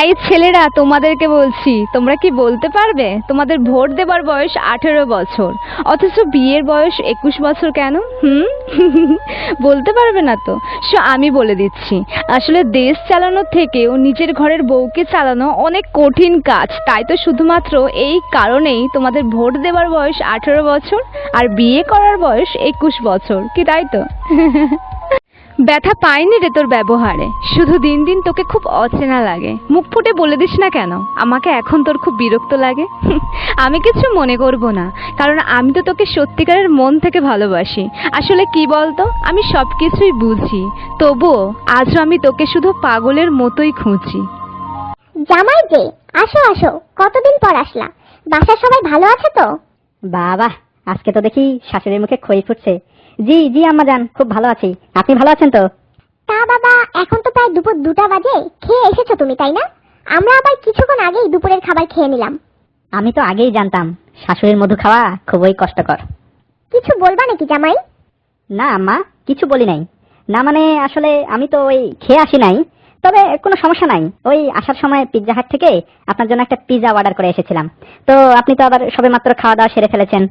এই ছেলেরা, তোমাদেরকে বলছি, তোমরা কি বলতে পারবে তোমাদের ভোট দেবার বয়স 18 বছর, অথচ বিয়ের বয়স 21 বছর কেন? বলতে পারবে না তো? আমি বলে দিচ্ছি, আসলে দেশ চালানোর থেকেও নিজের ঘরের বউকে চালানো অনেক কঠিন কাজ। তাই তো শুধুমাত্র এই কারণেই তোমাদের ভোট দেবার বয়স 18 বছর আর বিয়ে করার বয়স 21 বছর। কি তাই তো? ব্যথা পাইনি রে তোর ব্যবহারে, শুধু দিন দিন তোকে খুব অচেনা লাগে। মুখ ফুটে বলে দিস না কেন আমাকে এখন তোর খুব বিরক্ত লাগে? আমি কিছু মনে করব না, কারণ আমি তো তোকে সত্যিকারের মন থেকে ভালোবাসি। আসলে কি বলতো, আমি সব কিছুই বুঝি, তবুও আজও আমি তোকে শুধু পাগলের মতোই খুঁজি। জামাই যে, আসো আসো, কতদিন পর আসলা। বাসার সবাই ভালো আছে তো? বাবা, আজকে তো দেখি শাশুড়ির মুখে খই ফুটছে। জি জি আম্মা জান, খুব ভালো আছি। আপনি ভালো আছেন তো? তা বাবা, এখন তো প্রায় দুপুর 2টা বাজে, খেয়ে এসেছো তুমি তাই না? আমরা আবার কিছুক্ষণ আগেই দুপুরের খাবার খেয়ে নিলাম। আমি তো আগেই জানতাম শাশুড়ির মধু খাওয়া খুবই কষ্টকর। কিছু বলবা নাকি জামাই? না আম্মা, কিছু বলি নাই। না মানে আসলে আমি তো ওই খেয়ে আসি নাই, তবে কোনো সমস্যা নাই। ওই আসার সময় পিৎজা হাট থেকে আপনার জন্য একটা পিৎজা অর্ডার করে এসেছিলাম। তো আপনি তো আবার সবেমাত্র খাওয়া দাওয়া সেরে ফেলেছেন।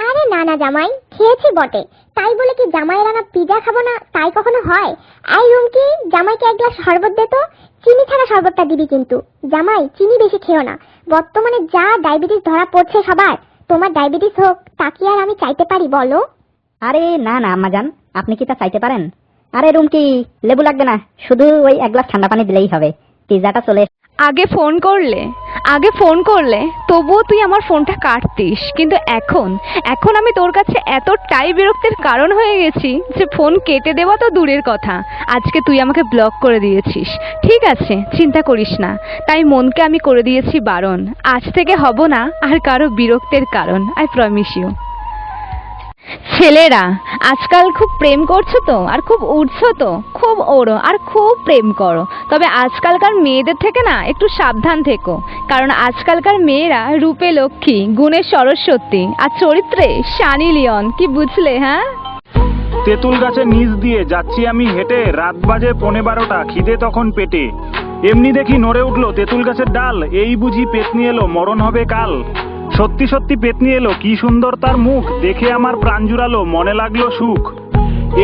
আরে না না জামাই, খেয়েছি বটে, তাই বলে কি জামাইরা না পিজা খাবো না তাই কখনো হয়? এই রুমকি, জামাইকে এক গ্লাস শরবত দে তো। চিনি ছাড়া শরবতটা দিবি কিন্তু। জামাই, চিনি বেশি খেও না, বর্তমানে যা ডায়াবেটিস ধরা পড়ছে সবার। তোমার ডায়াবেটিস হোক তা কি আর আমি চাইতে পারি বলো? আরে না না আম্মা জান, আপনি কি তা চাইতে পারেন? আরে রুমকি, লেবু লাগবে না, শুধু ওই এক গ্লাস ঠান্ডা পানি দিলেই হবে। পিৎজাটা চলে আগে ফোন করলে তবুও তুই আমার ফোনটা কাটতিস, কিন্তু এখন এখন আমি তোর কাছে এতটাই বিরক্তির কারণ হয়ে গেছি যে ফোন কেটে দেওয়া তো দূরের কথা, আজকে তুই আমাকে ব্লক করে দিয়েছিস। ঠিক আছে, চিন্তা করিস না, তাই মনকে আমি করে দিয়েছি বারণ। আজ থেকে হব না আর কারো বিরক্তের কারণ, আই প্রমিস ইউ। ছেলেরা, আজকাল খুব প্রেম করছো তো, আর খুব উঠছো তো, খুব ওড়ো আর খুব প্রেম করো। তবে আজকালকার মেয়েদের থেকে না একটু সাবধান থেকো, কারণ আজকালকার মেয়েরা রূপে লক্ষ্মী, গুণে সরস্বতী আর চরিত্রে সানি লিওন। কি বুঝলে? হ্যাঁ, তেঁতুল গাছের নিচ দিয়ে যাচ্ছি আমি হেঁটে, রাত বাজে 11:30, খিদে তখন পেটে। এমনি দেখি নড়ে উঠলো তেঁতুল গাছের ডাল, এই বুঝি পেতনি এলো, মরণ হবে কাল। সত্যি সত্যি পেতনি এলো, কি সুন্দর তার মুখ, দেখে আমার প্রাণ জুড়ালো, মনে লাগলো সুখ।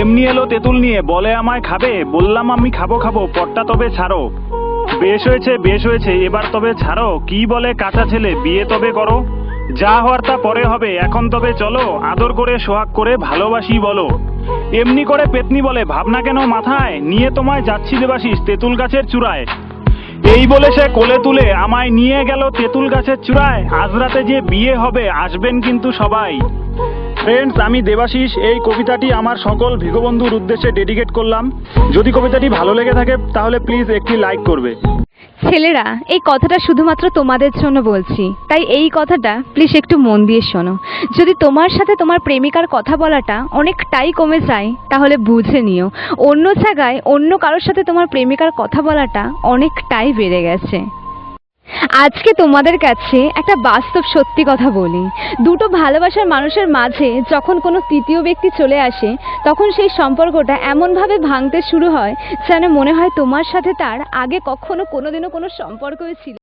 এমনি এলো তেঁতুল নিয়ে, বলে আমায় খাবে, বললাম আমি খাবো খাবো, পটটা তবে ছাড়ো। বেশ হয়েছে, এবার তবে ছাড়ো, কি বলে কাঁচা ছেলে, বিয়ে তবে করো। যা হওয়ার তা পরে হবে, এখন তবে চলো, আদর করে সোহাগ করে ভালোবাসি বলো। এমনি করে পেতনি বলে, ভাবনা কেন মাথায়, নিয়ে তোমায় যাচ্ছি দেবাশিস তেঁতুল গাছের চূড়ায়। এই বলে সে কোলে তুলে আমায় নিয়ে গেল তেঁতুল গাছের চূড়ায়। আজ রাতে যে বিয়ে হবে, আসবেন কিন্তু সবাই। ফ্রেন্ডস, আমি দেবাশিস। এই কবিতাটি আমার সকল ভিগবন্ধুর উদ্দেশ্যে ডেডিকেট করলাম। যদি কবিতাটি ভালো লেগে থাকে তাহলে প্লিজ একটি লাইক করবে। ছেলেরা, এই কথাটা শুধুমাত্র তোমাদের জন্য বলছি, তাই এই কথাটা প্লিজ একটু মন দিয়ে শোনো। যদি তোমার সাথে তোমার প্রেমিকার কথা বলাটা অনেকটাই কমে যায়, তাহলে বুঝে নিও অন্য জায়গায় অন্য কারোর সাথে তোমার প্রেমিকার কথা বলাটা অনেকটাই বেড়ে গেছে। আজকে তোমাদের কাছে একটা বাস্তব সত্যি কথা বলি, দুটো ভালোবাসার মানুষের মাঝে যখন কোনো তৃতীয় ব্যক্তি চলে আসে, তখন সেই সম্পর্কটা এমনভাবে ভাঙতে শুরু হয় যেন মনে হয় তোমার সাথে তার আগে কখনো কোনোদিনও কোনো সম্পর্কই ছিল